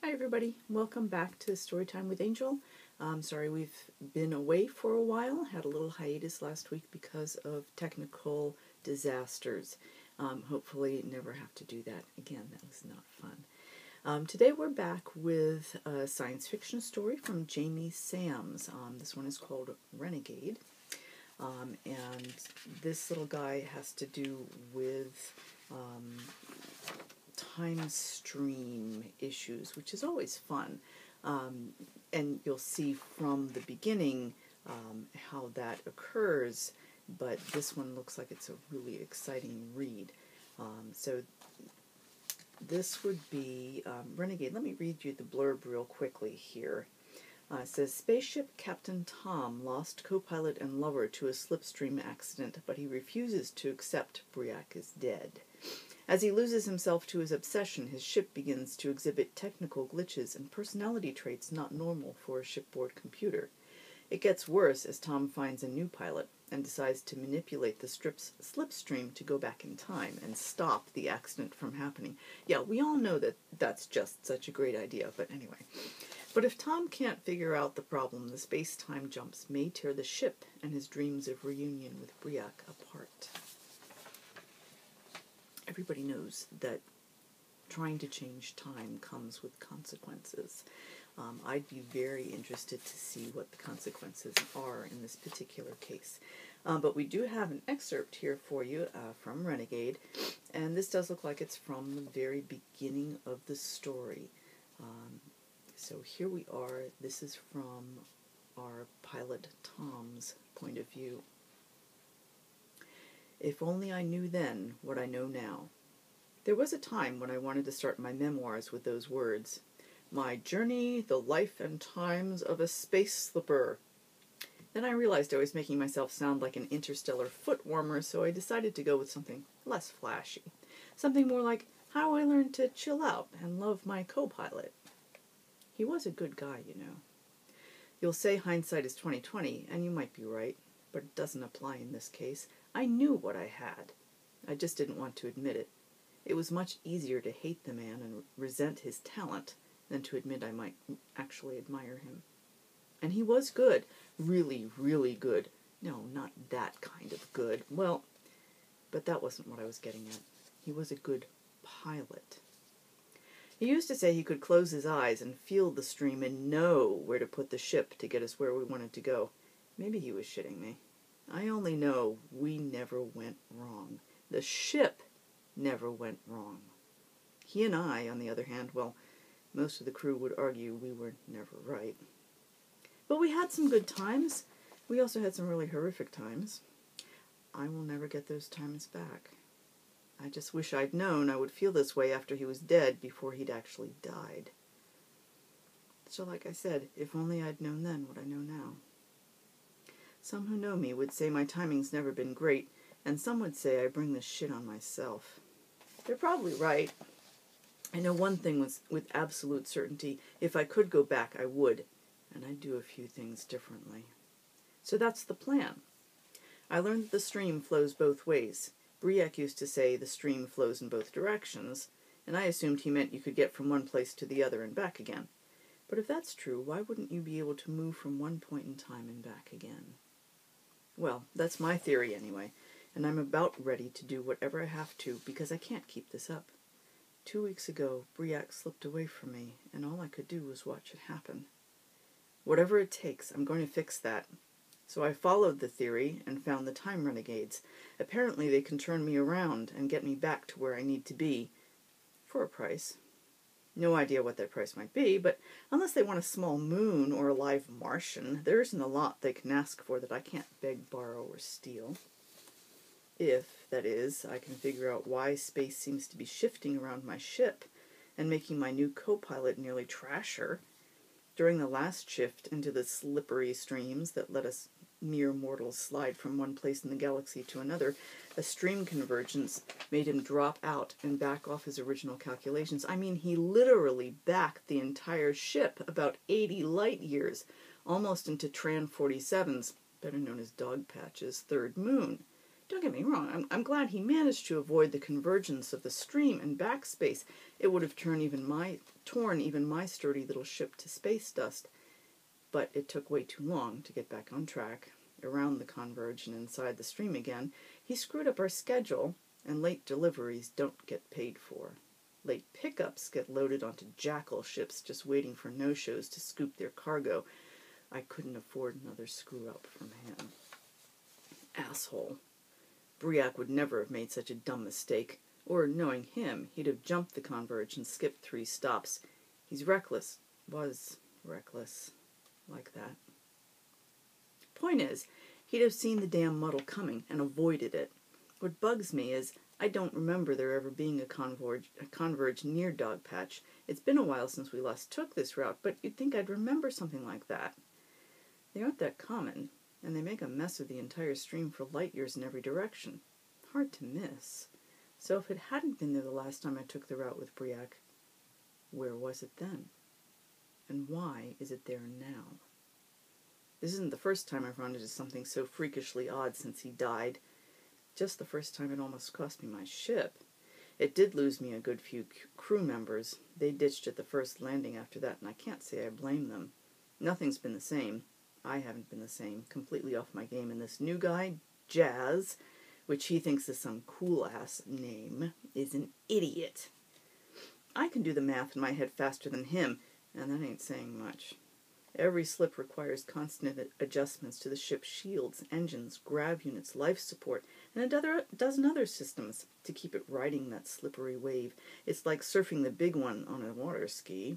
Hi everybody, welcome back to Storytime with Angel. Sorry we've been away for a while, had a little hiatus last week because of technical disasters. Hopefully never have to do that again, that was not fun. Today we're back with a science fiction story from Jamie Sams. This one is called Renegade. And this little guy has to do with time stream issues, which is always fun. And you'll see from the beginning how that occurs, but this one looks like it's a really exciting read. So this would be Renegade. Let me read you the blurb real quickly here. It says, Spaceship Captain Tom lost co-pilot and lover to a slipstream accident, but he refuses to accept Briac is dead. As he loses himself to his obsession, his ship begins to exhibit technical glitches and personality traits not normal for a shipboard computer. It gets worse as Tom finds a new pilot and decides to manipulate the strip's slipstream to go back in time and stop the accident from happening. Yeah, we all know that that's just such a great idea, but anyway. But if Tom can't figure out the problem, the space-time jumps may tear the ship and his dreams of reunion with Briac apart. Everybody knows that trying to change time comes with consequences. I'd be very interested to see what the consequences are in this particular case. But we do have an excerpt here for you from Renegade, and this does look like it's from the very beginning of the story. So here we are. This is from our pilot Tom's point of view. If only I knew then what I know now. There was a time when I wanted to start my memoirs with those words. My journey, the life and times of a space slipper. Then I realized I was making myself sound like an interstellar foot warmer, so I decided to go with something less flashy. Something more like how I learned to chill out and love my co-pilot. He was a good guy, you know. You'll say hindsight is 20/20, and you might be right, but it doesn't apply in this case. I knew what I had. I just didn't want to admit it. It was much easier to hate the man and resent his talent than to admit I might actually admire him. And he was good. Really, really good. No, not that kind of good. Well, but that wasn't what I was getting at. He was a good pilot. He used to say he could close his eyes and feel the stream and know where to put the ship to get us where we wanted to go. Maybe he was shitting me. I only know we never went wrong. The ship never went wrong. He and I, on the other hand, well, most of the crew would argue we were never right. But we had some good times. We also had some really horrific times. I will never get those times back. I just wish I'd known I would feel this way after he was dead before he'd actually died. So like I said, if only I'd known then what I know now. Some who know me would say my timing's never been great, and some would say I bring this shit on myself. They're probably right. I know one thing with absolute certainty. If I could go back, I would, and I'd do a few things differently. So that's the plan. I learned that the stream flows both ways. Briac used to say the stream flows in both directions, and I assumed he meant you could get from one place to the other and back again. But if that's true, why wouldn't you be able to move from one point in time and back again? Well, that's my theory anyway, and I'm about ready to do whatever I have to because I can't keep this up. 2 weeks ago, Briac slipped away from me, and all I could do was watch it happen. Whatever it takes, I'm going to fix that. So I followed the theory and found the time renegades. Apparently they can turn me around and get me back to where I need to be, for a price. No idea what that price might be, but unless they want a small moon or a live Martian, there isn't a lot they can ask for that I can't beg, borrow, or steal. If, that is, I can figure out why space seems to be shifting around my ship and making my new co-pilot nearly trash her. During the last shift into the slippery streams that let us mere mortals slide from one place in the galaxy to another, a stream convergence made him drop out and back off his original calculations. I mean, he literally backed the entire ship about 80 light years, almost into Tran 47's, better known as Dog Patch's, third moon. Don't get me wrong, I'm glad he managed to avoid the convergence of the stream and backspace. It would have turned even my torn even my sturdy little ship to space dust, but it took way too long to get back on track, around the converge and inside the stream again. He screwed up our schedule, and late deliveries don't get paid for. Late pickups get loaded onto jackal ships just waiting for no-shows to scoop their cargo. I couldn't afford another screw-up from him. Asshole. Briac would never have made such a dumb mistake, or, knowing him, he'd have jumped the converge and skipped 3 stops. He's reckless. Was reckless. Like that. Point is, he'd have seen the damn muddle coming and avoided it. What bugs me is I don't remember there ever being a converge near Dogpatch. It's been a while since we last took this route, but you'd think I'd remember something like that. They aren't that common, and they make a mess of the entire stream for light years in every direction. Hard to miss. So if it hadn't been there the last time I took the route with Briac, where was it then? And why is it there now? This isn't the first time I've run into something so freakishly odd since he died. Just the first time it almost cost me my ship. It did lose me a good few crew members. They ditched at the first landing after that, and I can't say I blame them. Nothing's been the same. I haven't been the same. Completely off my game. And this new guy, Jazz, which he thinks is some cool-ass name, is an idiot. I can do the math in my head faster than him, and that ain't saying much. Every slip requires constant adjustments to the ship's shields, engines, grav units, life support, and a dozen other systems to keep it riding that slippery wave. It's like surfing the big one on a water ski.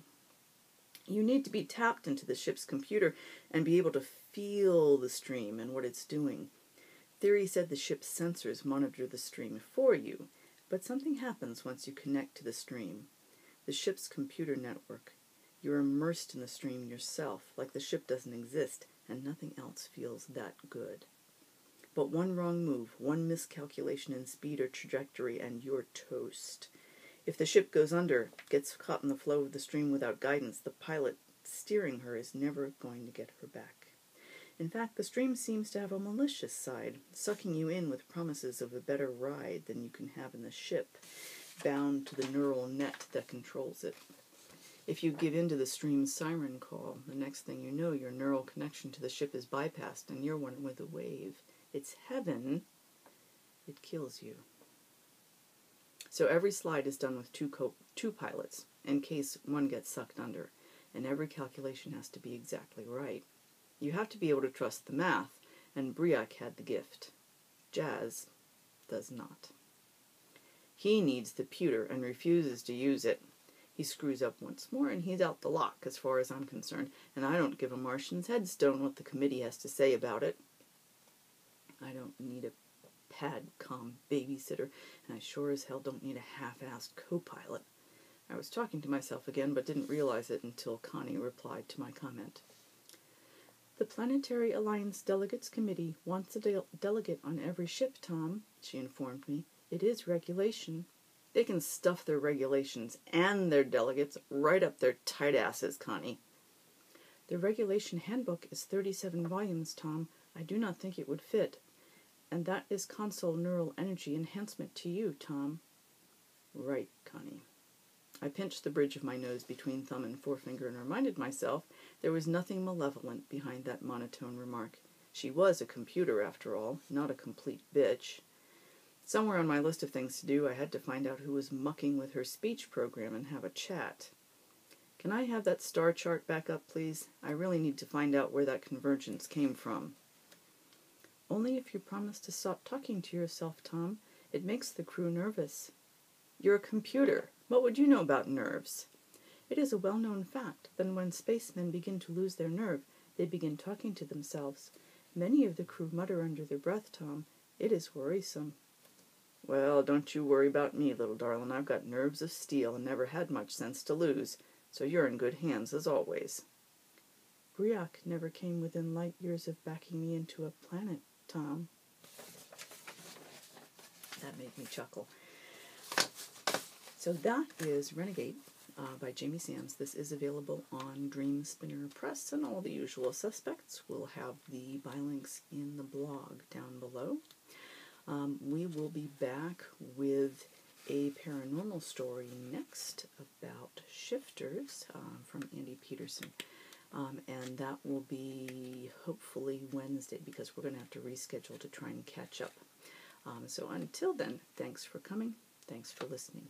You need to be tapped into the ship's computer and be able to feel the stream and what it's doing. Theory said the ship's sensors monitor the stream for you, but something happens once you connect to the stream. The ship's computer network. You're immersed in the stream yourself, like the ship doesn't exist, and nothing else feels that good. But one wrong move, one miscalculation in speed or trajectory, and you're toast. If the ship goes under, gets caught in the flow of the stream without guidance, the pilot steering her is never going to get her back. In fact, the stream seems to have a malicious side, sucking you in with promises of a better ride than you can have in the ship, bound to the neural net that controls it. If you give in to the stream's siren call, the next thing you know, your neural connection to the ship is bypassed, and you're one with the wave. It's heaven. It kills you. So every slide is done with two pilots, in case one gets sucked under, and every calculation has to be exactly right. You have to be able to trust the math, and Briac had the gift. Jazz does not. He needs the pewter and refuses to use it. He screws up once more, and he's out the lock, as far as I'm concerned, and I don't give a Martian's headstone what the committee has to say about it. I don't need a pad-com babysitter, and I sure as hell don't need a half-assed co-pilot. I was talking to myself again, but didn't realize it until Connie replied to my comment. The Planetary Alliance Delegates Committee wants a delegate on every ship, Tom, she informed me. It is regulation. They can stuff their regulations and their delegates right up their tight asses, Connie. The regulation handbook is 37 volumes, Tom. I do not think it would fit. And that is console neural energy enhancement to you, Tom. Right, Connie. I pinched the bridge of my nose between thumb and forefinger and reminded myself there was nothing malevolent behind that monotone remark. She was a computer, after all, not a complete bitch. Somewhere on my list of things to do, I had to find out who was mucking with her speech program and have a chat. Can I have that star chart back up, please? I really need to find out where that convergence came from. Only if you promise to stop talking to yourself, Tom. It makes the crew nervous. You're a computer. What would you know about nerves? It is a well-known fact that when spacemen begin to lose their nerve, they begin talking to themselves. Many of the crew mutter under their breath, Tom. It is worrisome. Well, don't you worry about me, little darling. I've got nerves of steel and never had much sense to lose, so you're in good hands as always. Briac never came within light years of backing me into a planet, Tom. That made me chuckle. So that is Renegade by Jamie Sams. This is available on Dream Spinner Press, and all the usual suspects. We'll have the buy links in the blog down below. We will be back with a paranormal story next about shifters from Andy Peterson. And that will be hopefully Wednesday, because we're going to have to reschedule to try and catch up. So until then, thanks for coming. Thanks for listening.